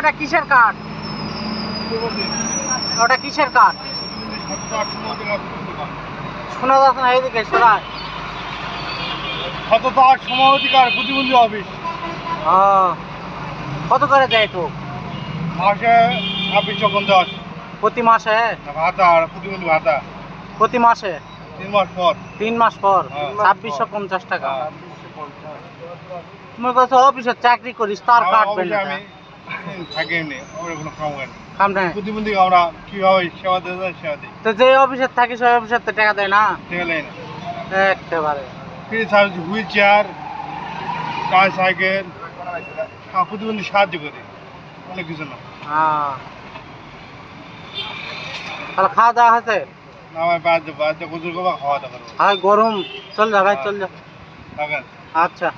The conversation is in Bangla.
ওটা কিসের কার্ড? ওটা কিসের কার্ড? শোনা যাচ্ছে না, এইদিকে শোনায়। শততার সময় অধিকার প্রতিবন্ধী অফিস। কত করে দেয় তো? মাসে 2650। প্রতি মাসে? ভাতা আর প্রতিবন্ধী ভাতা প্রতি মাসে 3 মাস পর। 3 মাস পর 2650 টাকা। তোমার কাছে অফিসের চাকরি করিস, তার কাটবেন না? আমি থাকি এমনি, আমার কোনো কাম হয় না। কাম নাই? প্রতিবন্ধী আমরা কিভাবে সেবা দিতে চাই সেবা দিই। তো যে অফিসের থাকিস ওই অফিসের তো টাকা দেয় না? ঠিক আছে না, একেবারে free service, wheel chair, tricycle, প্রতিবন্ধী সাহায্য করি, অনেক কিছু না। তাহলে খাওয়া দাওয়া আছে? না আমার বাদ বাদ গোসল করবো, খাওয়া দাওয়া করবো। গরম, চল যা ভাই, চল যা। থাকেন। আচ্ছা।